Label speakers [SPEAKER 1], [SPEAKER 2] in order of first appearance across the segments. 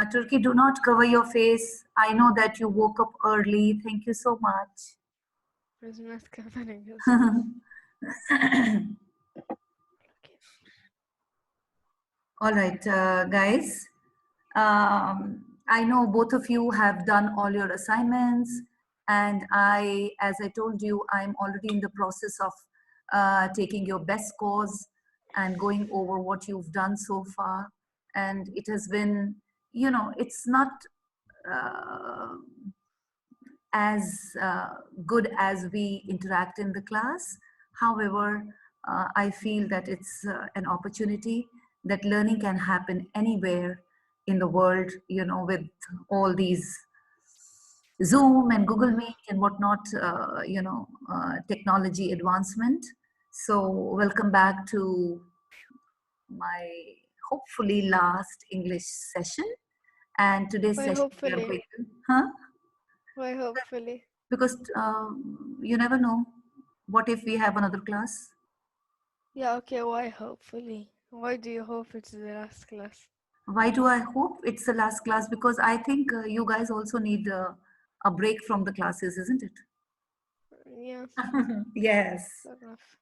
[SPEAKER 1] Turkey, do not cover your face. I know that you woke up early. Thank you so much.
[SPEAKER 2] It's not covering us.
[SPEAKER 1] All right, guys. I know both of you have done all your assignments, and as I told you, I'm already in the process of taking your best scores and going over what you've done so far. And it has been, you know, it's not as good as we interact in the class. However, I feel that it's an opportunity that learning can happen anywhere in the world, you know, with all these Zoom and Google Meet and whatnot, technology advancement. So welcome back to my hopefully last English session. And today's
[SPEAKER 2] Why
[SPEAKER 1] session, we are
[SPEAKER 2] hopefully?
[SPEAKER 1] going to, huh?
[SPEAKER 2] Why hopefully?
[SPEAKER 1] Because you never know. What if we have another class?
[SPEAKER 2] Yeah, okay, why hopefully? Why do you hope it's the last class?
[SPEAKER 1] Why do I hope it's the last class? Because I think you guys also need a break from the classes, isn't it?
[SPEAKER 2] Yeah,
[SPEAKER 1] Yes.
[SPEAKER 2] fair enough.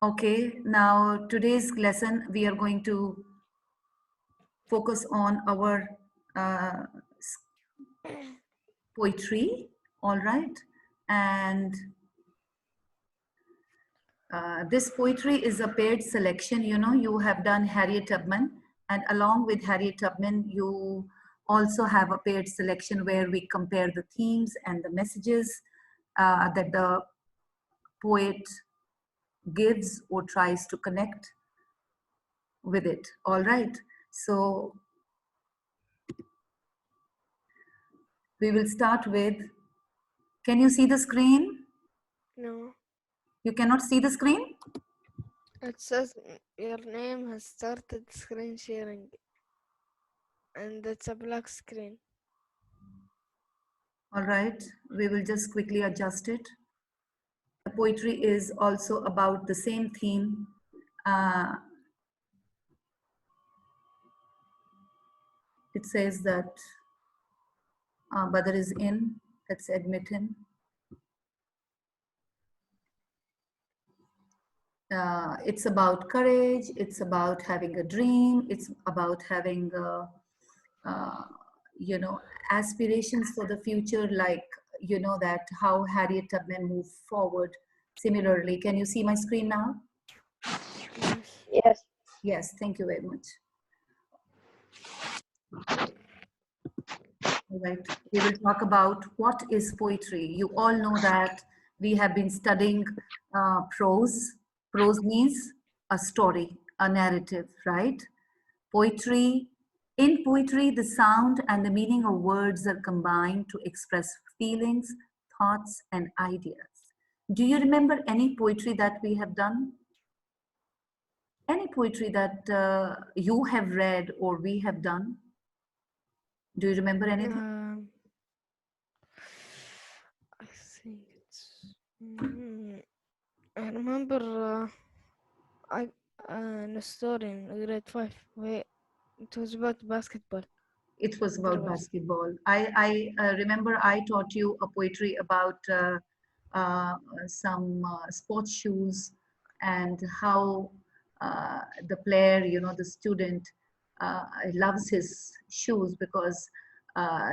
[SPEAKER 1] Okay, now today's lesson we are going to focus on our uh, poetry, all right? And this poetry is a paired selection. You know, you have done Harriet Tubman, and along with Harriet Tubman, you also have a paired selection where we compare the themes and the messages that the poet gives or tries to connect with it. All right. So we will start with, can you see the screen?
[SPEAKER 2] No,
[SPEAKER 1] You cannot see the screen?
[SPEAKER 2] it says your name has started screen sharing, and it's a black screen.
[SPEAKER 1] All right. We will just quickly adjust it. The poetry is also about the same theme. It says that Badr is in. Let's admit him. It's about courage. It's about having a dream. It's about having, you know, aspirations for the future, like, you know, that how Harriet Tubman moved forward. Similarly, can you see my screen now?
[SPEAKER 3] Yes.
[SPEAKER 1] Yes, thank you very much. All right, we will talk about what is poetry. You all know that we have been studying prose. Prose means a story, a narrative, right? Poetry, in poetry, the sound and the meaning of words are combined to express feelings, thoughts, and ideas. Do you remember any poetry that we have done? Any poetry that you have read or we have done? Do you remember anything?
[SPEAKER 2] I think it's. I remember I in a story in grade 5 where it was about basketball.
[SPEAKER 1] It was
[SPEAKER 2] There
[SPEAKER 1] about
[SPEAKER 2] was.
[SPEAKER 1] basketball. I remember I taught you a poetry about uh, some sports shoes and how the player, you know, the student loves his shoes because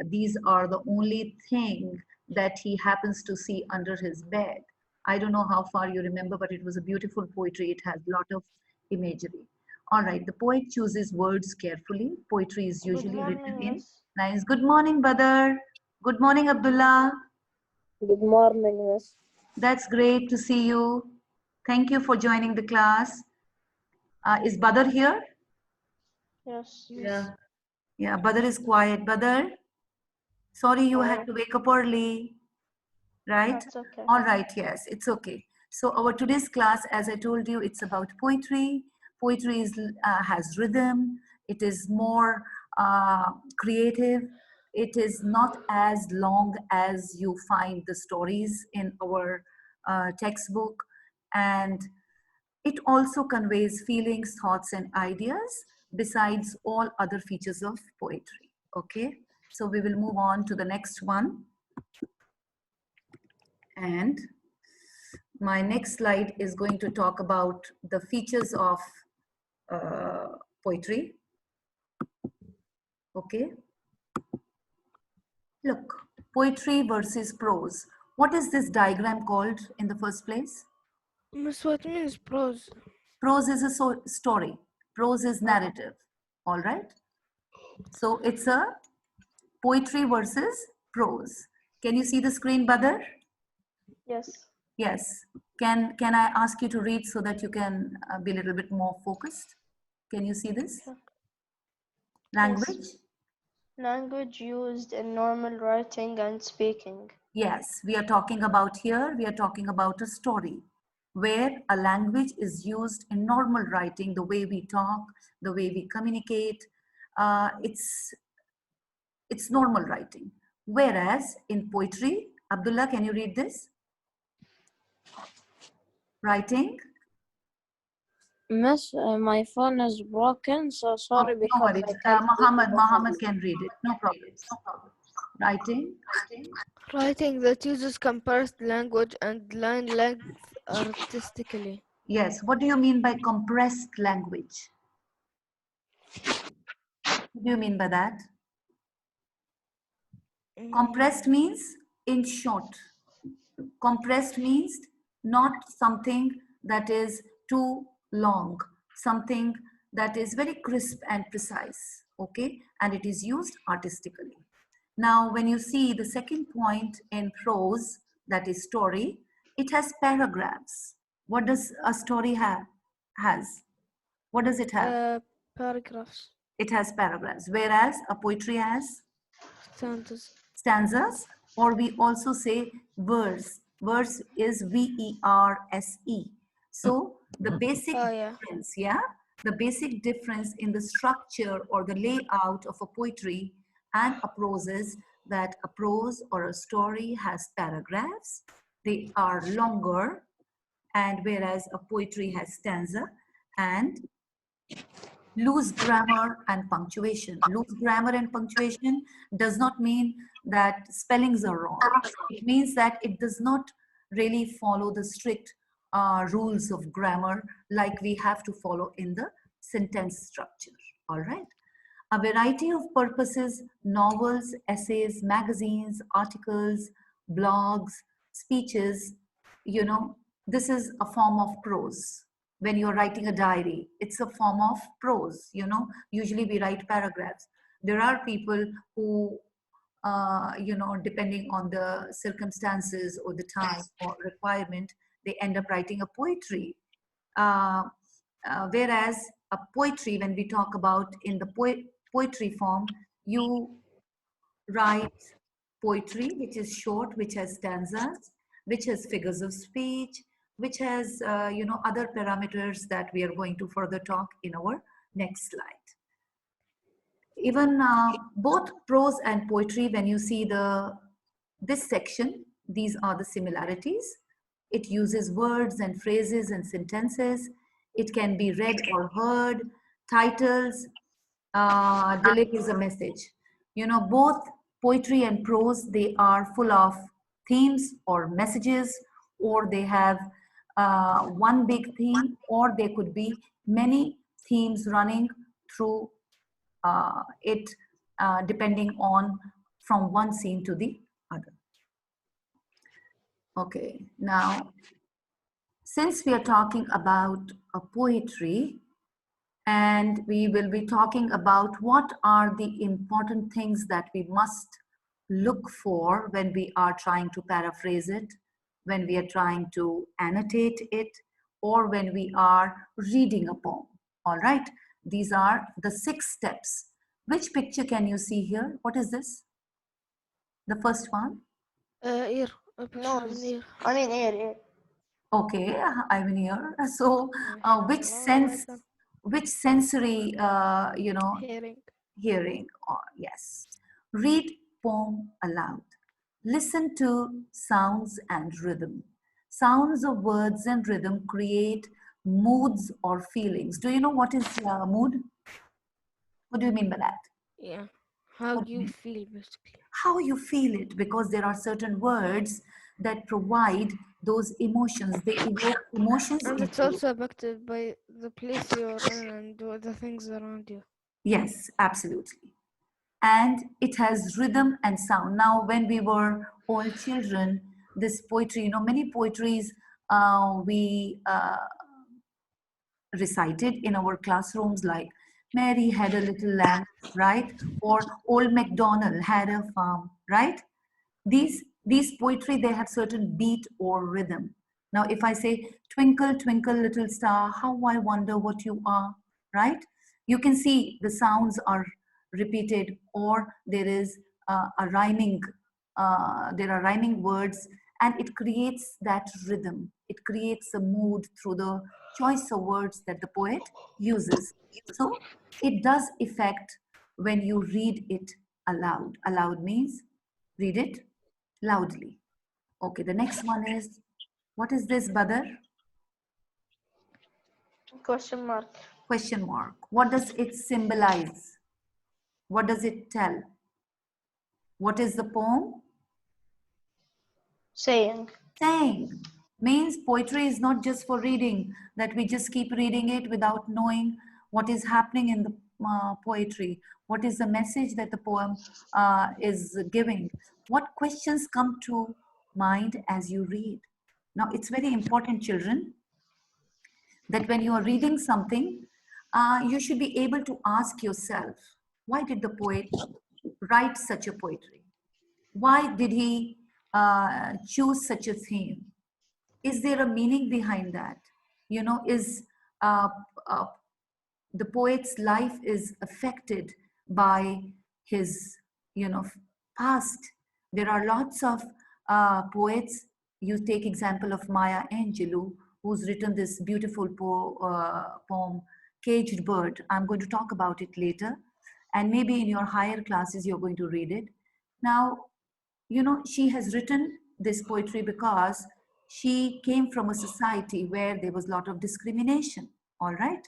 [SPEAKER 1] these are the only thing that he happens to see under his bed. I don't know how far you remember, but it was a beautiful poetry. It has a lot of imagery. All right, the poet chooses words carefully. Poetry is
[SPEAKER 3] Good
[SPEAKER 1] usually written
[SPEAKER 3] morning,
[SPEAKER 1] in
[SPEAKER 3] Miss.
[SPEAKER 1] lines. Good morning, Badr. Good morning, Abdullah.
[SPEAKER 3] Good morning, Miss.
[SPEAKER 1] That's great to see you. Thank you for joining the class. Is Badr here?
[SPEAKER 3] Yes.
[SPEAKER 2] Yes.
[SPEAKER 1] Yeah, Badr is quiet. Badr, sorry you had
[SPEAKER 3] Hi.
[SPEAKER 1] to wake up early, right?
[SPEAKER 3] That's okay.
[SPEAKER 1] All right, yes, it's okay. So our today's class, as I told you, it's about poetry. Poetry has rhythm. It is more creative. It is not as long as you find the stories in our textbook. And it also conveys feelings, thoughts, and ideas. besides all other features of poetry. Okay, so we will move on to the next one. And my next slide is going to talk about the features of poetry. Okay. Look, poetry versus prose. What is this diagram called in the first place?
[SPEAKER 2] Miss, what means prose?
[SPEAKER 1] Prose is a story. Prose is narrative. All right. So it's a poetry versus prose. Can you see the screen, Badr?
[SPEAKER 3] Yes.
[SPEAKER 1] Yes. Can I ask you to read so that you can be a little bit more focused? Can you see this? Language?
[SPEAKER 3] Yes. Language used in normal writing and speaking.
[SPEAKER 1] Yes, we are talking about here, we are talking about a story where a language is used in normal writing, the way we talk, the way we communicate. It's normal writing. Whereas in poetry, Abdullah, can you read this? Writing?
[SPEAKER 3] Miss, my phone is broken, so sorry
[SPEAKER 1] No
[SPEAKER 3] because
[SPEAKER 1] worries.
[SPEAKER 3] I can't read
[SPEAKER 1] Muhammad
[SPEAKER 3] properly.
[SPEAKER 1] can read it. No problems. Writing?
[SPEAKER 2] Writing that uses compressed language and line length artistically.
[SPEAKER 1] Yes. What do you mean by compressed language? What do you mean by that? Compressed means in short. Compressed means not something that is too long, something that is very crisp and precise, okay? And it is used artistically. Now, when you see the second point in prose, that is story, it has paragraphs. What does a story have? What does it have?
[SPEAKER 2] Paragraphs,
[SPEAKER 1] It has paragraphs, whereas a poetry has
[SPEAKER 2] stanzas.
[SPEAKER 1] stanzas, or we also say verse. Verse is verse. So the basic
[SPEAKER 2] Oh yeah.
[SPEAKER 1] difference, yeah, the basic difference in the structure or the layout of a poetry and a prose is that a prose or a story has paragraphs. They are longer, and whereas a poetry has stanza and loose grammar and punctuation. Loose grammar and punctuation does not mean that spellings are wrong. It means that it does not really follow the strict rules of grammar like we have to follow in the sentence structure. All right. A variety of purposes, novels, essays, magazines, articles, blogs, speeches, you know, this is a form of prose. When you're writing a diary, it's a form of prose, you know, usually we write paragraphs. There are people who, depending on the circumstances or the time or requirement, they end up writing a poetry. Whereas a poetry, when we talk about in the poetry form, you write poetry which is short, which has stanzas, which has figures of speech, which has other parameters that we are going to further talk in our next slide. Even both prose and poetry, when you see this section, these are the similarities. It uses words and phrases and sentences. It can be read or heard. Titles, delivers a message. You know, both poetry and prose, they are full of themes or messages, or they have one big theme, or there could be many themes running through it, depending on from one scene to the other. Okay, now, since we are talking about a poetry, and we will be talking about what are the important things that we must look for when we are trying to paraphrase it, when we are trying to annotate it, or when we are reading a poem. All right, these are the 6 steps. Which picture can you see here? What is this? The first one?
[SPEAKER 2] Ear. A picture of an
[SPEAKER 3] Nose.
[SPEAKER 2] ear.
[SPEAKER 3] I mean ear.
[SPEAKER 1] Okay, I'm here. So, which sensory,
[SPEAKER 2] Hearing.
[SPEAKER 1] hearing? Or yes, read poem aloud. Listen to sounds and rhythm. Sounds of words and rhythm create moods or feelings. Do you know what is mood? What do you mean by that?
[SPEAKER 2] Yeah. How
[SPEAKER 1] What do you
[SPEAKER 2] you
[SPEAKER 1] mean?
[SPEAKER 2] feel basically.
[SPEAKER 1] How you feel it, because there are certain words that provide those emotions. They evoke emotions
[SPEAKER 2] And
[SPEAKER 1] in
[SPEAKER 2] it's
[SPEAKER 1] you.
[SPEAKER 2] also affected by the place you're in and the things around you.
[SPEAKER 1] Yes, absolutely. And it has rhythm and sound. Now, when we were all children, this poetry, many poetries we recited in our classrooms, like Mary had a little lamb, right? Or Old MacDonald had a farm, right? These poetry, they have certain beat or rhythm. Now, if I say, twinkle, twinkle, little star, how I wonder what you are, right? You can see the sounds are repeated, or there is a rhyming, there are rhyming words, and it creates that rhythm. It creates a mood through the choice of words that the poet uses. So it does affect when you read it aloud. Aloud means read it loudly. Okay, the next one is, what is this, Badar?
[SPEAKER 3] Question mark.
[SPEAKER 1] Question mark. What does it symbolize? What does it tell? What is the poem?
[SPEAKER 3] Saying.
[SPEAKER 1] Saying. Means poetry is not just for reading, that we just keep reading it without knowing what is happening in the poetry. What is the message that the poem is giving? What questions come to mind as you read? Now, it's very important, children, that when you are reading something, you should be able to ask yourself, why did the poet write such a poetry? Why did he choose such a theme? Is there a meaning behind that? Is uh, uh, the poet's life is affected by his past? There are lots of poets. You take example of Maya Angelou, who's written this beautiful poem, Caged Bird. I'm going to talk about it later, and maybe in your higher classes you're going to read it. Now, she has written this poetry because she came from a society where there was a lot of discrimination. All right.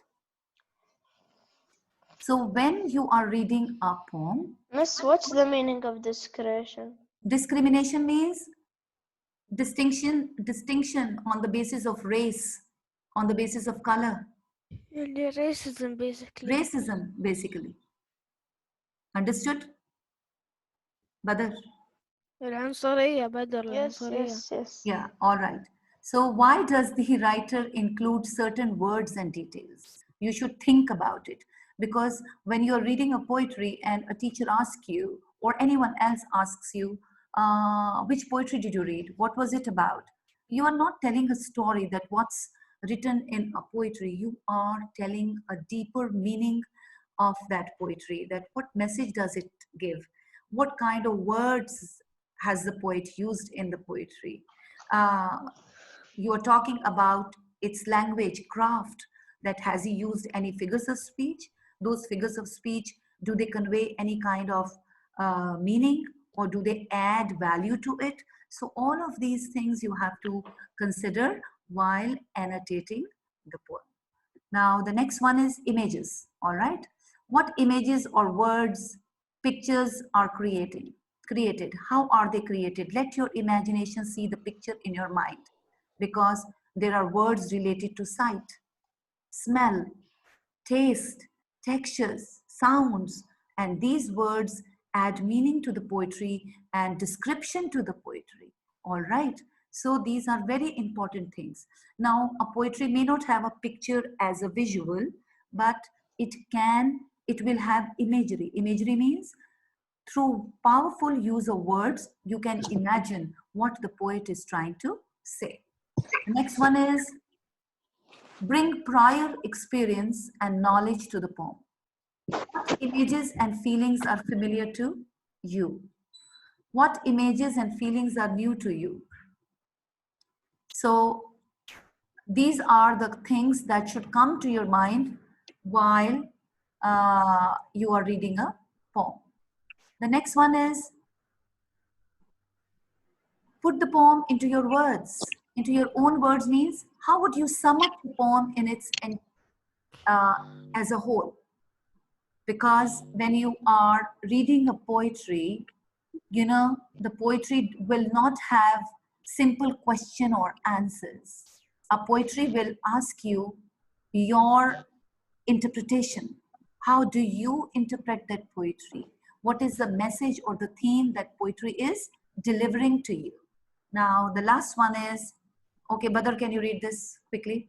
[SPEAKER 1] So when you are reading a poem,
[SPEAKER 3] Miss, what's the meaning of discretion?
[SPEAKER 1] discrimination means distinction on the basis of race, on the basis of color,
[SPEAKER 2] Yeah, racism basically.
[SPEAKER 1] racism, basically. Understood, Badar?
[SPEAKER 2] العنصرية بدر
[SPEAKER 3] Yes,
[SPEAKER 2] العنصرية.
[SPEAKER 3] yes, yes.
[SPEAKER 1] Yeah, all right. So why does the writer include certain words and details? You should think about it, because when you're reading a poetry and a teacher asks you, or anyone else asks you, which poetry did you read? What was it about? You are not telling a story that what's written in a poetry. You are telling a deeper meaning of that poetry, that what message does it give? What kind of words has the poet used in the poetry? Uh, you are talking about its language, craft, that has he used any figures of speech? Those figures of speech, do they convey any kind of meaning, or do they add value to it? So all of these things you have to consider while annotating the poem. Now, the next one is images, all right? What images or words, pictures are created? How are they created? Let your imagination see the picture in your mind, because there are words related to sight, smell, taste, textures, sounds, and these words add meaning to the poetry and description to the poetry. All right. So these are very important things. Now, a poetry may not have a picture as a visual, but it will have imagery. Imagery means through powerful use of words, you can imagine what the poet is trying to say. The next one is bring prior experience and knowledge to the poem. What images and feelings are familiar to you? What images and feelings are new to you? So these are the things that should come to your mind while you are reading a poem. The next one is put the poem into your words. Into your own words means how would you sum up the poem in its uh, as a whole? because when you are reading a poetry, you know, the poetry will not have simple question or answers. A poetry will ask you your interpretation. How do you interpret that poetry? What is the message or the theme that poetry is delivering to you? Now, the last one is, okay, Badr, can you read this quickly?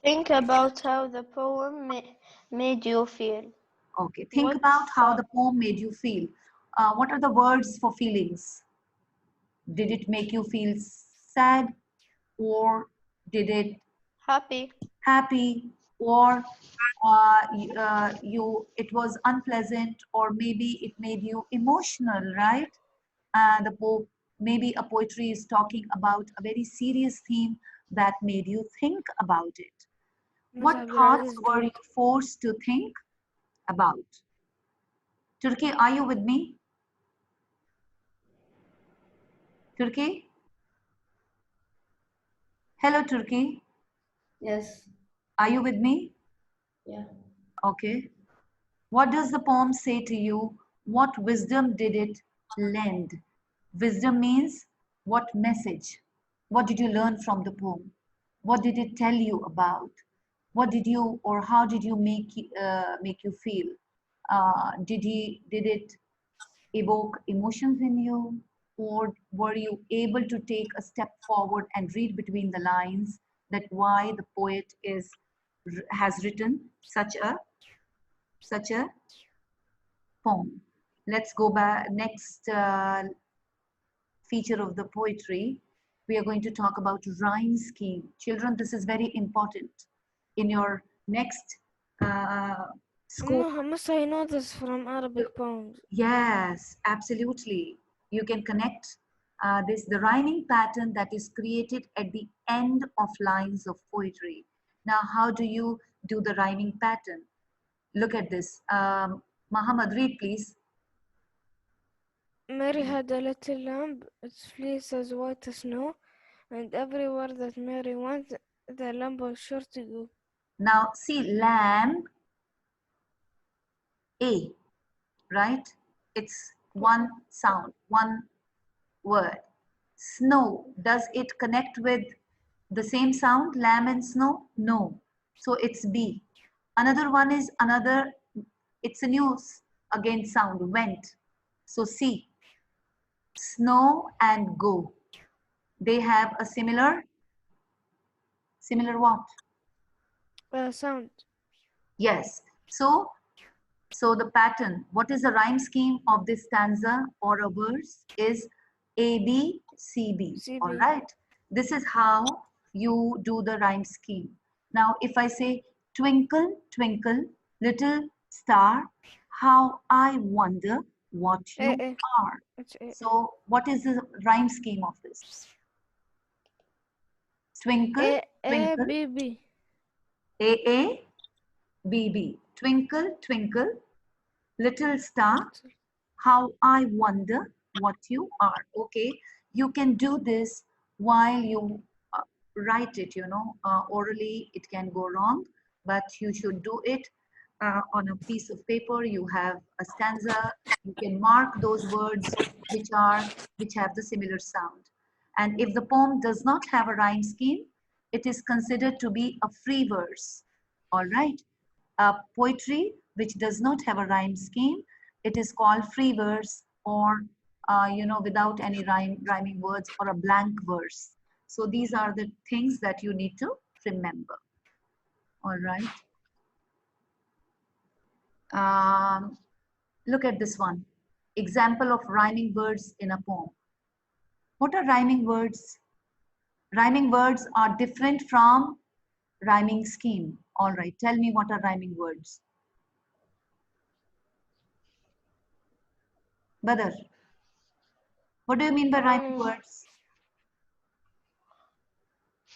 [SPEAKER 3] Think about how the poem made you feel.
[SPEAKER 1] Okay, think
[SPEAKER 3] What
[SPEAKER 1] about how the
[SPEAKER 3] thought-
[SPEAKER 1] poem made you feel. What are the words for feelings? Did it make you feel sad, or did it
[SPEAKER 3] Happy.
[SPEAKER 1] happy, or it was unpleasant, or maybe it made you emotional, right? Maybe a poetry is talking about a very serious theme that made you think about it. What thoughts were you forced to think about? Turkey, are you with me? Turkey? Hello, Turkey.
[SPEAKER 4] Yes.
[SPEAKER 1] Are you with me?
[SPEAKER 4] Yeah.
[SPEAKER 1] Okay. What does the poem say to you? What wisdom did it lend? Wisdom means what message? What did you learn from the poem? What did it tell you about? What did you, or how did you make you feel? Did it evoke emotions in you, or were you able to take a step forward and read between the lines that why the poet has written such a poem? Let's go back next feature of the poetry. We are going to talk about rhyme scheme. Children, this is very important in your next school.
[SPEAKER 2] Must I know this from Arabic poems?
[SPEAKER 1] Yes, absolutely. You can connect the rhyming pattern that is created at the end of lines of poetry. Now, how do you do the rhyming pattern? Look at this. Muhammad, read, please.
[SPEAKER 2] Mary had a little lamb, its fleece as white as snow, and everywhere that Mary went, the lamb was sure to go.
[SPEAKER 1] Now, see, lamb, A, right? It's one sound, one word. Snow, does it connect with the same sound, lamb and snow? No. So it's B. Another one is it's a new again sound, went. So C. Snow and go. They have a similar what?
[SPEAKER 2] Sound.
[SPEAKER 1] Yes. So the pattern, what is the rhyme scheme of this stanza or a verse is A, B, C, B.
[SPEAKER 2] CB.
[SPEAKER 1] All right. This is how you do the rhyme scheme. Now, if I say, twinkle, twinkle, little star, how I wonder what you
[SPEAKER 2] A.
[SPEAKER 1] are.
[SPEAKER 2] It's A.
[SPEAKER 1] So what is the rhyme scheme of this? Twinkle,
[SPEAKER 2] A,
[SPEAKER 1] twinkle,
[SPEAKER 2] B, B.
[SPEAKER 1] A, B, B. Twinkle, twinkle, little star, how I wonder what you are. Okay, you can do this while you write it, orally it can go wrong, but you should do it on a piece of paper. You have a stanza, you can mark those words which have the similar sound. And if the poem does not have a rhyme scheme, it is considered to be a free verse. All right. Poetry which does not have a rhyme scheme, it is called free verse, or without any rhyming words, or a blank verse. So these are the things that you need to remember. All right. Look at this one. Example of rhyming words in a poem. What are rhyming words? Rhyming words are different from rhyming scheme. All right. Tell me, what are rhyming words? Badr, what do you mean by rhyming words?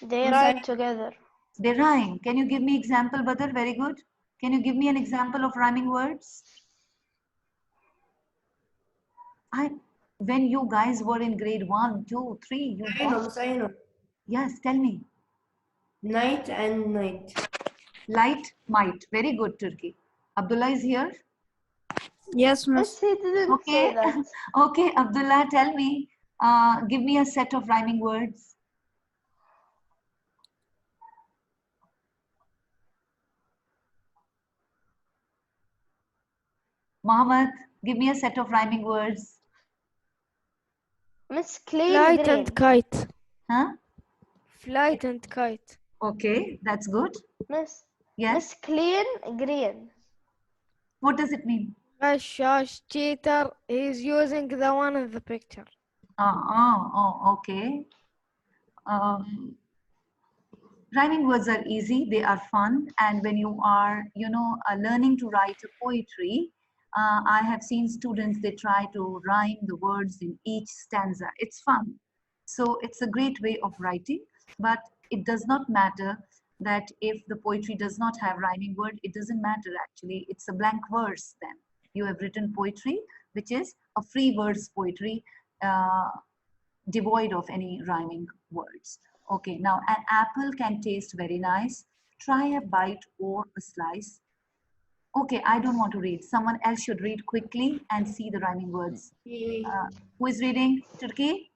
[SPEAKER 3] They rhyme together.
[SPEAKER 1] They rhyme. Can you give me example, Badr? Very good. Can you give me an example of rhyming words? When you guys were in grade 1, 2, 3, you
[SPEAKER 4] I know.
[SPEAKER 1] Yes, tell me.
[SPEAKER 4] Night and night.
[SPEAKER 1] Light might. Very good, Turkey. Abdullah is here.
[SPEAKER 2] Yes,
[SPEAKER 3] Miss, he didn't say
[SPEAKER 1] Okay.
[SPEAKER 3] that.
[SPEAKER 1] Okay, Abdullah, tell me. Give me a set of rhyming words. Mohammed, give me a set of rhyming words.
[SPEAKER 3] Miss, clean
[SPEAKER 2] Flight
[SPEAKER 3] green.
[SPEAKER 2] and kite.
[SPEAKER 1] Huh?
[SPEAKER 2] Flight and kite.
[SPEAKER 1] Okay, that's good.
[SPEAKER 3] Miss,
[SPEAKER 1] Yes.
[SPEAKER 3] Miss, clean green.
[SPEAKER 1] What does it mean?
[SPEAKER 2] Gashash cheater. He's using the one in the picture.
[SPEAKER 1] Okay. Um, Rhyming words are easy, they are fun, and when you are, learning to write a poetry, I have seen students, they try to rhyme the words in each stanza. It's fun. So it's a great way of writing, but it does not matter that if the poetry does not have rhyming word, it doesn't matter actually. It's a blank verse then. You have written poetry, which is a free verse poetry, uh, devoid of any rhyming words. Okay, now an apple can taste very nice. Try a bite or a slice. Okay, I don't want to read. Someone else should read quickly and see the rhyming words. Who is reading? Turkey?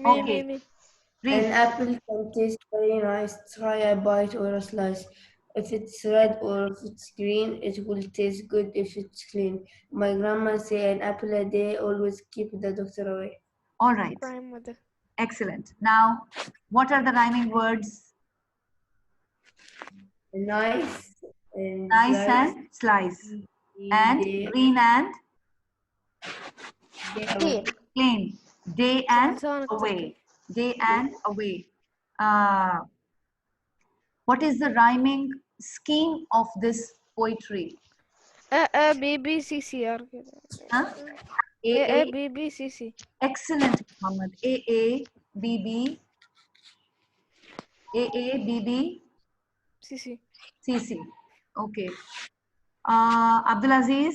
[SPEAKER 1] Okay,
[SPEAKER 2] Me.
[SPEAKER 4] An
[SPEAKER 1] read.
[SPEAKER 4] apple can taste very nice. Try a bite or a slice. If it's red or if it's green, it will taste good if it's clean. My grandma say an apple a day always keep the doctor away.
[SPEAKER 1] All right,
[SPEAKER 2] Prime with it.
[SPEAKER 1] excellent. Now, what are the rhyming words?
[SPEAKER 4] Nice and
[SPEAKER 1] Nice
[SPEAKER 4] slice.
[SPEAKER 1] and slice. And
[SPEAKER 4] Day,
[SPEAKER 1] green and
[SPEAKER 4] day away.
[SPEAKER 3] Clean.
[SPEAKER 1] plain. Day and
[SPEAKER 2] Sultan
[SPEAKER 1] away. Day and away. Uh, what is the rhyming scheme of this poetry?
[SPEAKER 2] BBCC.
[SPEAKER 1] Huh? A.
[SPEAKER 2] BBCC.
[SPEAKER 1] Excellent, Muhammad. A, B, B, B, B,
[SPEAKER 2] CC.
[SPEAKER 1] C, C. Okay. Abdulaziz,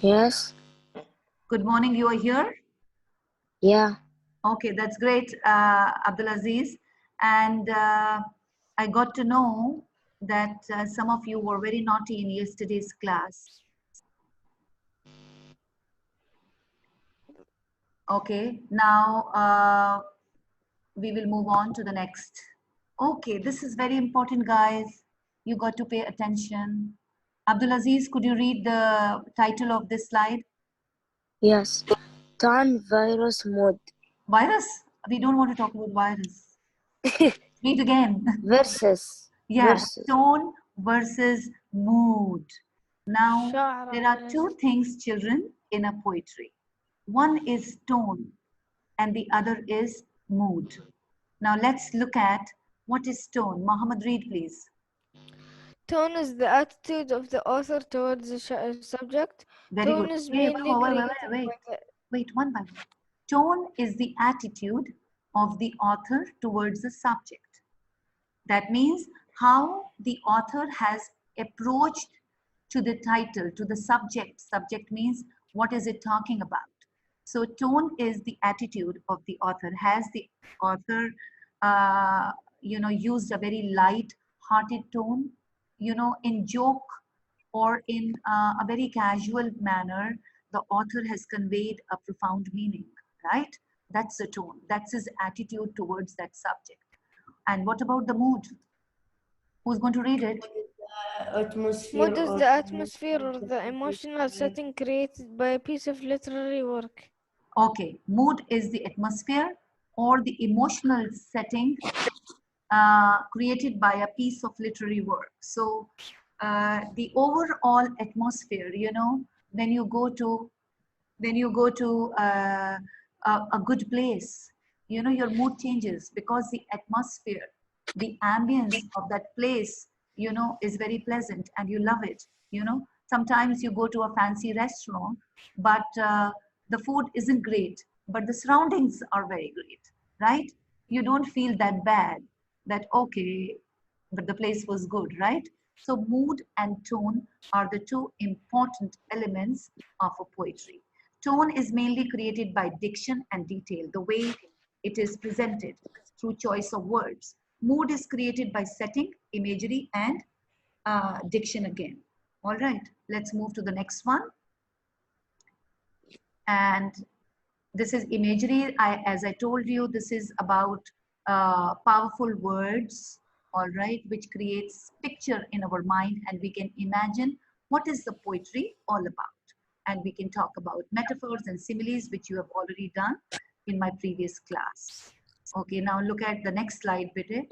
[SPEAKER 5] Yes,
[SPEAKER 1] good morning. You are here?
[SPEAKER 5] yeah,
[SPEAKER 1] Okay, that's great, Abdulaziz. And I got to know that some of you were very naughty in yesterday's class. Okay, now we will move on to the next. Okay, this is very important, guys. You got to pay attention. Abdulaziz, could you read the title of this slide?
[SPEAKER 5] yes. Time virus mode
[SPEAKER 1] Virus? We don't want to talk about virus. Read again.
[SPEAKER 5] versus
[SPEAKER 1] Yeah,
[SPEAKER 5] versus
[SPEAKER 1] tone versus mood. Now,
[SPEAKER 2] شعر
[SPEAKER 1] there are
[SPEAKER 2] عبد
[SPEAKER 1] two
[SPEAKER 2] العزيز.
[SPEAKER 1] things, children, in a poetry. One is tone and the other is mood. Now, let's look at what is tone. Mohammed, read, please.
[SPEAKER 2] Tone is the attitude of the author towards the subject.
[SPEAKER 1] Very
[SPEAKER 2] Tone
[SPEAKER 1] good.
[SPEAKER 2] is
[SPEAKER 1] Hey,
[SPEAKER 2] mainly created
[SPEAKER 1] wait.
[SPEAKER 2] by the
[SPEAKER 1] Wait, one by one. Tone is the attitude of the author towards the subject. That means how the author has approached to the title, to the subject. Subject means what is it talking about. So tone is the attitude of the author. Has the author, used a very light-hearted tone, in joke or in a very casual manner, the author has conveyed a profound meaning, right? That's the tone. That's his attitude towards that subject. And what about the mood? Who's going to read it?
[SPEAKER 4] Atmosphere
[SPEAKER 2] mood is
[SPEAKER 4] or
[SPEAKER 2] the atmosphere or the emotional setting created by a piece of literary work.
[SPEAKER 1] Okay, mood is the atmosphere or the emotional setting created by a piece of literary work. So the overall atmosphere, when you go to a good place, your mood changes because the atmosphere, the ambience of that place, is very pleasant and you love it. Sometimes you go to a fancy restaurant, but the food isn't great, but the surroundings are very great, right? You don't feel that bad, that okay, but the place was good, right? So mood and tone are the two important elements of a poetry. Tone is mainly created by diction and detail, the way it is presented through choice of words. Mood is created by setting, imagery, and diction again. All right, let's move to the next one. And this is imagery. As I told you, this is about powerful words, all right, which creates picture in our mind, and we can imagine what is the poetry all about. And we can talk about metaphors and similes, which you have already done in my previous class. Okay, now look at the next slide, Bete.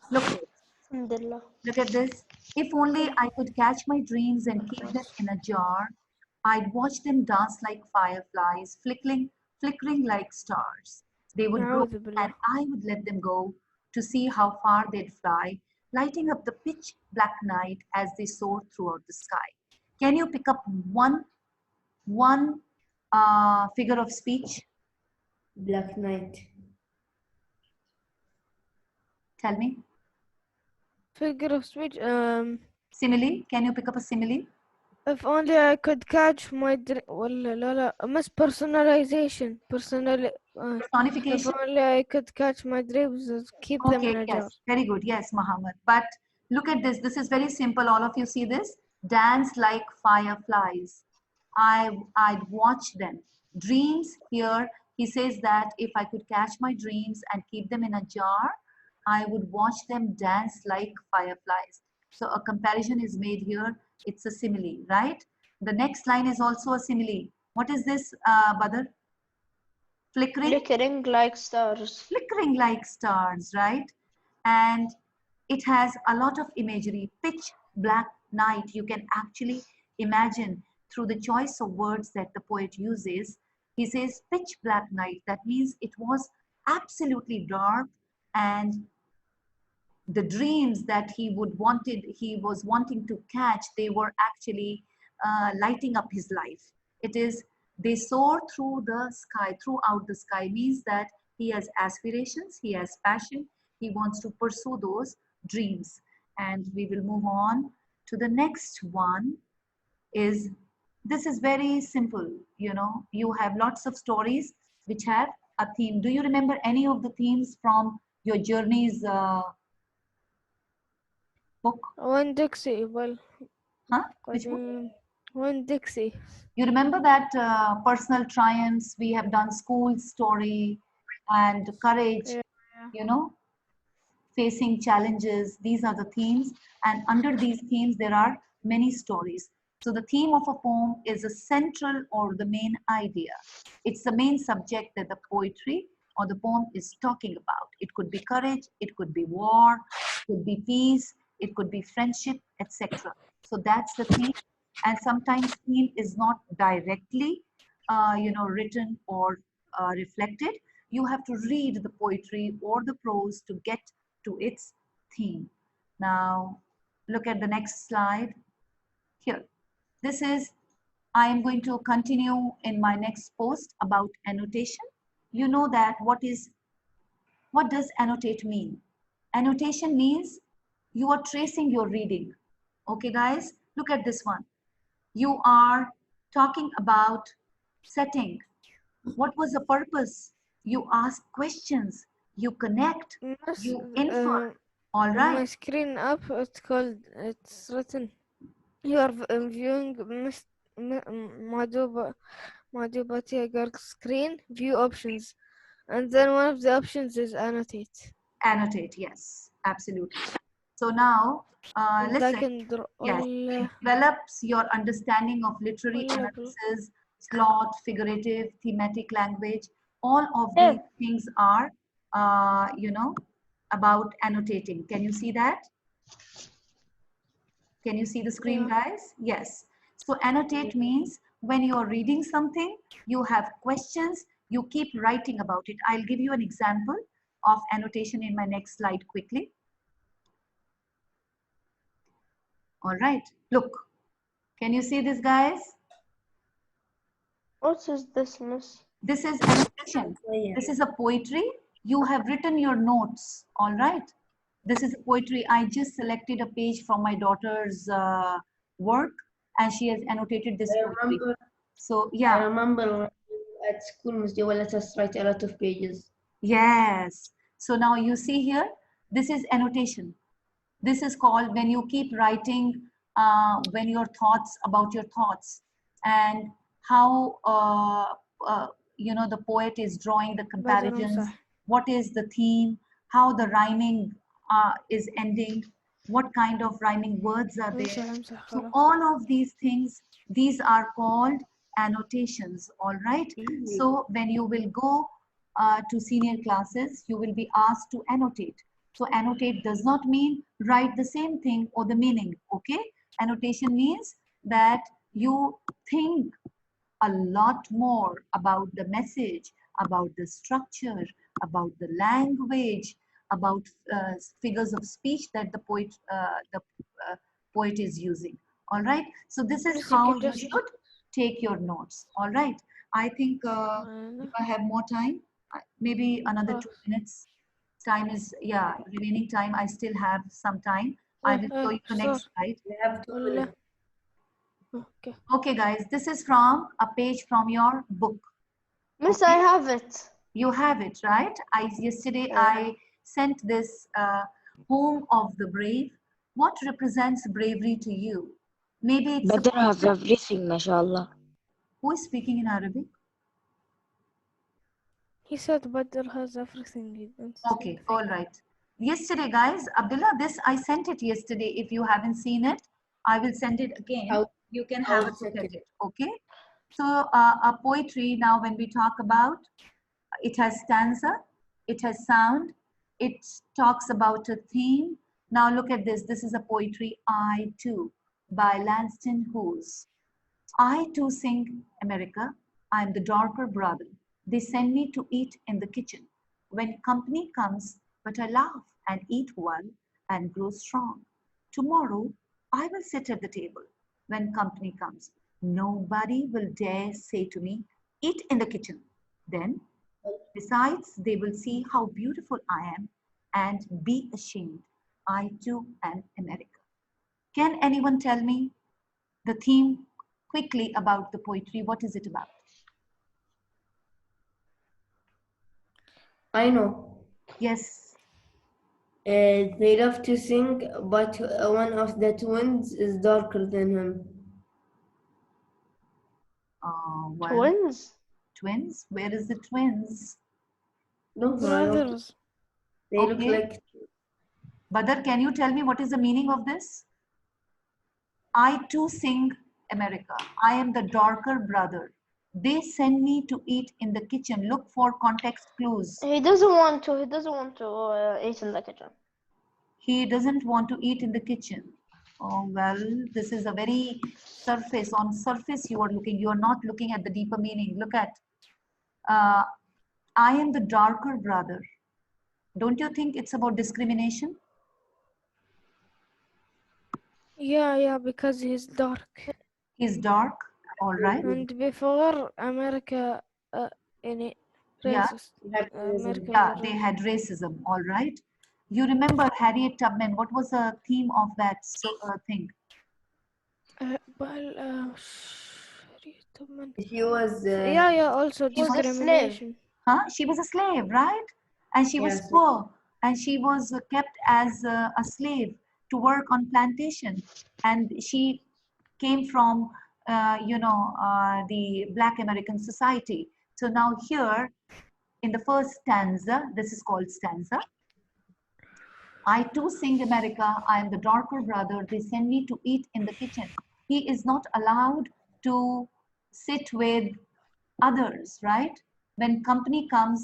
[SPEAKER 1] Look at it.
[SPEAKER 3] Alhamdulillah.
[SPEAKER 1] Look at this. If only I could catch my dreams and keep them in a jar, I'd watch them dance like fireflies, flickering like stars. They would grow
[SPEAKER 2] أعوذ بالله.
[SPEAKER 1] and I would let them go to see how far they'd fly, lighting up the pitch black night as they soar throughout the sky. Can you pick up one figure of speech?
[SPEAKER 4] Black Knight.
[SPEAKER 1] Tell me.
[SPEAKER 2] Figure of speech.
[SPEAKER 1] Simile. Can you pick up a simile?
[SPEAKER 2] If only I could catch my dream. ولا لا لا. Miss personalization. If
[SPEAKER 1] Personification.
[SPEAKER 2] only I could catch my dreams and keep them in
[SPEAKER 1] Okay,
[SPEAKER 2] a jar.
[SPEAKER 1] yes, very good. Yes, Muhammad. But look at this. This is very simple. All of you see this? Dance like fireflies. I'd watch them. Dreams here, he says that if I could catch my dreams and keep them in a jar, I would watch them dance like fireflies. So a comparison is made here. It's a simile, right? The next line is also a simile. What is this, Badr?
[SPEAKER 3] Flickering like stars.
[SPEAKER 1] Flickering like stars, right? And it has a lot of imagery. Pitch black night, you can actually imagine through the choice of words that the poet uses. He says pitch black night. That means it was absolutely dark, and the dreams that he was wanting to catch, they were actually lighting up his life. It is, they soar through the sky, throughout the sky, means that he has aspirations, he has passion, he wants to pursue those dreams. And we will move on to the next one. Is this is very simple, you know, you have lots of stories which have a theme. Do you remember any of the themes from your journeys book?
[SPEAKER 2] One Dixie. Well,
[SPEAKER 1] Huh? Which book?
[SPEAKER 2] one Dixie.
[SPEAKER 1] You remember that personal triumphs, we have done school story and courage,
[SPEAKER 2] Yeah.
[SPEAKER 1] you know, facing challenges. These are the themes, and under these themes there are many stories. So the theme of a poem is a central or the main idea. It's the main subject that the poetry or the poem is talking about. It could be courage, it could be war, it could be peace, it could be friendship, etc. So that's the theme. And sometimes theme is not directly written or reflected. You have to read the poetry or the prose to get to its theme. Now look at the next slide here. This is, I am going to continue in my next post about annotation. You know that what does annotate mean? Annotation means you are tracing your reading. Okay guys, look at this one. You are talking about setting. What was the purpose? You ask questions, you connect,
[SPEAKER 2] Miss,
[SPEAKER 1] you infer. All
[SPEAKER 2] on
[SPEAKER 1] right.
[SPEAKER 2] my screen up, it's written. You are viewing Madhubati screen view options, and then one of the options is annotate.
[SPEAKER 1] Annotate, yes, absolutely. So now,
[SPEAKER 2] And I
[SPEAKER 1] listen,
[SPEAKER 2] can draw
[SPEAKER 1] yes,
[SPEAKER 2] all.
[SPEAKER 1] it develops your understanding of literary
[SPEAKER 2] all
[SPEAKER 1] analysis, plot, figurative, thematic language. All of these things are, about annotating. Can you see that? Can you see the screen,
[SPEAKER 2] Yeah.
[SPEAKER 1] guys? Yes. So annotate means when you are reading something, you have questions, you keep writing about it. I'll give you an example of annotation in my next slide quickly. All right, look. Can you see this, guys?
[SPEAKER 3] What is this, miss?
[SPEAKER 1] This is annotation. This is a poetry. You have written your notes, all right? This is a poetry. I just selected a page from my daughter's work, and she has annotated this poetry. So,
[SPEAKER 4] I
[SPEAKER 1] yeah.
[SPEAKER 4] remember at school, Miss Joe let us write a lot of pages.
[SPEAKER 1] Yes. So now you see here, This is annotation. This is called when you keep writing when your thoughts about your thoughts, and how you know, the poet is drawing the comparisons, what is the theme, how the rhyming is ending, what kind of rhyming words are there. So all of these things, these are called annotations. All right. So when you will go to senior classes, you will be asked to annotate. So annotate does not mean write the same thing or the meaning. Okay. Annotation means that you think a lot more about the message, about the structure, about the language, about figures of speech that the poet is using. All right. So this is how you should take your notes. All right. I think if I have more time, maybe another 2 minutes. Time is, yeah, remaining time. I still have some time. I will show you the next slide.
[SPEAKER 4] We have 2 minutes.
[SPEAKER 2] Okay.
[SPEAKER 1] Okay, guys, this is from a page from your book.
[SPEAKER 3] Miss,
[SPEAKER 1] Okay.
[SPEAKER 3] I have it.
[SPEAKER 1] You have it, right? Yesterday
[SPEAKER 3] Yeah.
[SPEAKER 1] I sent this Home of the Brave. What represents bravery to you? Maybe it's
[SPEAKER 5] Badr has everything, mashallah.
[SPEAKER 1] Who is speaking in Arabic?
[SPEAKER 2] He said Badr has everything. He didn't say
[SPEAKER 1] Okay,
[SPEAKER 2] anything.
[SPEAKER 1] all right. Yesterday, guys, Abdullah, this I sent it yesterday. If you haven't seen it, I will send it again. You can have a look at it. Okay. So a poetry, now when we talk about, it has stanza, it has sound, it talks about a theme. Now look at this. This is a poetry, I Too, by Langston Hughes. I too sing America. I am the darker brother. They send me to eat in the kitchen when company comes, but I laugh and eat well and grow strong. Tomorrow I will sit at the table when company comes. Nobody will dare say to me, eat in the kitchen. Then, besides, they will see how beautiful I am and be ashamed. I too am America. Can anyone tell me the theme quickly about the poetry? What is it about?
[SPEAKER 4] I know.
[SPEAKER 1] Yes.
[SPEAKER 4] They love to sing, but one of the twins is darker than him.
[SPEAKER 1] Well,
[SPEAKER 3] Twins?
[SPEAKER 1] twins? Where is the twins?
[SPEAKER 4] Look,
[SPEAKER 2] Brothers.
[SPEAKER 4] they look
[SPEAKER 1] Okay.
[SPEAKER 4] like.
[SPEAKER 1] Badar, can you tell me what is the meaning of this? I too sing America. I am the darker brother. They send me to eat in the kitchen. Look for context clues.
[SPEAKER 3] He doesn't want to. He doesn't want to eat in the kitchen.
[SPEAKER 1] He doesn't want to eat in the kitchen. Oh, well, this is a very surface. On surface, you are looking. You are not looking at the deeper meaning. Look at, I am the darker brother. Don't you think it's about discrimination?
[SPEAKER 2] Yeah, because he's dark.
[SPEAKER 1] He's dark, all right.
[SPEAKER 2] And before America, any
[SPEAKER 1] Yeah.
[SPEAKER 2] racist. America
[SPEAKER 1] Yeah,
[SPEAKER 2] were
[SPEAKER 1] they had racism, all right. You remember Harriet Tubman? What was the theme of that thing?
[SPEAKER 4] She was.
[SPEAKER 2] yeah, also
[SPEAKER 3] He was a slave.
[SPEAKER 2] discrimination.
[SPEAKER 1] Huh? She was a slave, right? And she was
[SPEAKER 4] Yes.
[SPEAKER 1] poor, and she was kept as a slave to work on plantation. And she came from, the Black American society. So now here, in the first stanza, this is called stanza. I too sing America. I am the darker brother. They send me to eat in the kitchen. He is not allowed to sit with others, right? When company comes,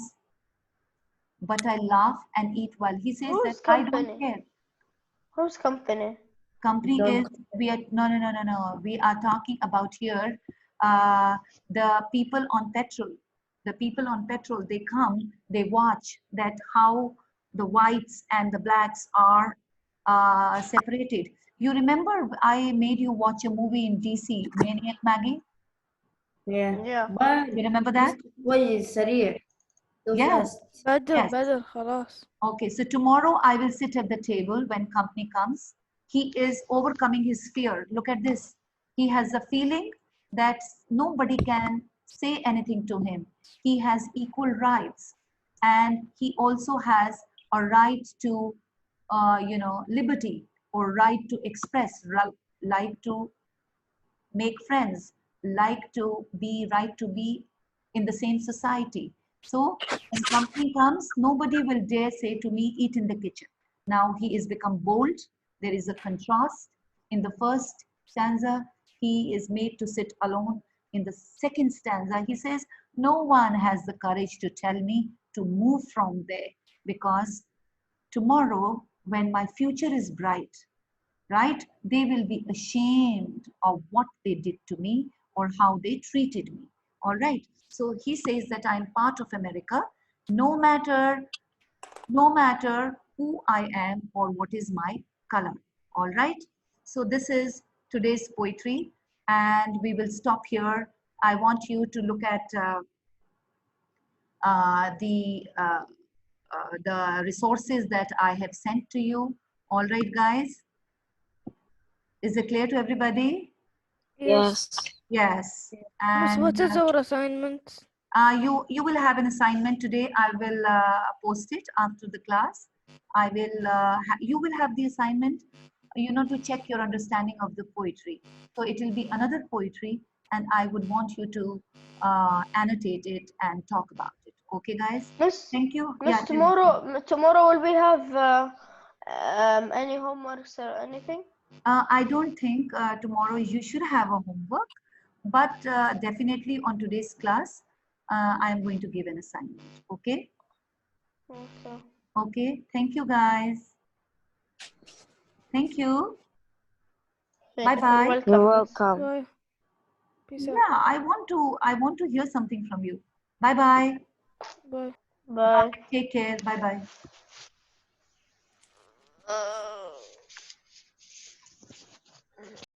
[SPEAKER 1] but I laugh and eat well. He says
[SPEAKER 3] Who's
[SPEAKER 1] that I
[SPEAKER 3] company?
[SPEAKER 1] don't care.
[SPEAKER 3] Whose company?
[SPEAKER 1] Company
[SPEAKER 4] Don't.
[SPEAKER 1] is, we are, no. We are talking about here, the people on petrol. The people on petrol, they come, they watch that how the whites and the blacks are separated. You remember I made you watch a movie in DC, Maniac Maggie?
[SPEAKER 4] Yeah.
[SPEAKER 3] Yeah.
[SPEAKER 4] But
[SPEAKER 1] You remember that?
[SPEAKER 4] كويس سريع. So
[SPEAKER 1] Yes.
[SPEAKER 4] fast.
[SPEAKER 2] بدر خلاص.
[SPEAKER 1] Okay, so tomorrow I will sit at the table when company comes. He is overcoming his fear. Look at this. He has a feeling that nobody can say anything to him. He has equal rights. And he also has a right to liberty or right to express, like to make friends, like to be right to be in the same society. So when company comes, nobody will dare say to me, eat in the kitchen. Now he is become bold. There is a contrast. In the first stanza, he is made to sit alone. In the second stanza, he says, no one has the courage to tell me to move from there, because tomorrow, when my future is bright, right, they will be ashamed of what they did to me or how they treated me. All right. So he says that I'm part of America, no matter who I am or what is my color. All right. So this is today's poetry, and we will stop here. I want you to look at the resources that I have sent to you. All right, guys. Is it clear to everybody?
[SPEAKER 2] Yes.
[SPEAKER 5] Yes.
[SPEAKER 1] Yes.
[SPEAKER 2] Miss, what
[SPEAKER 1] And
[SPEAKER 2] is our assignment?
[SPEAKER 1] you will have an assignment today. I will post it after the class. I will you will have the assignment, to check your understanding of the poetry. So it will be another poetry, and I would want you to annotate it and talk about it. Okay, guys?
[SPEAKER 3] Miss,
[SPEAKER 1] Thank you.
[SPEAKER 3] Miss,
[SPEAKER 1] Yeah, tell me.
[SPEAKER 3] tomorrow will we have any homeworks or anything?
[SPEAKER 1] I don't think tomorrow you should have a homework, but definitely on today's class, I am going to give an assignment. Okay?
[SPEAKER 3] Okay.
[SPEAKER 1] Okay. Thank you, guys. Thank you. Bye
[SPEAKER 3] You're
[SPEAKER 1] bye.
[SPEAKER 3] welcome,
[SPEAKER 5] You're
[SPEAKER 3] Miss.
[SPEAKER 5] welcome.
[SPEAKER 2] Bye. Peace out.
[SPEAKER 1] Yeah, I want to hear something from you. Bye bye.
[SPEAKER 2] Bye.
[SPEAKER 3] Bye.
[SPEAKER 1] Take care. Bye bye.
[SPEAKER 2] Uh,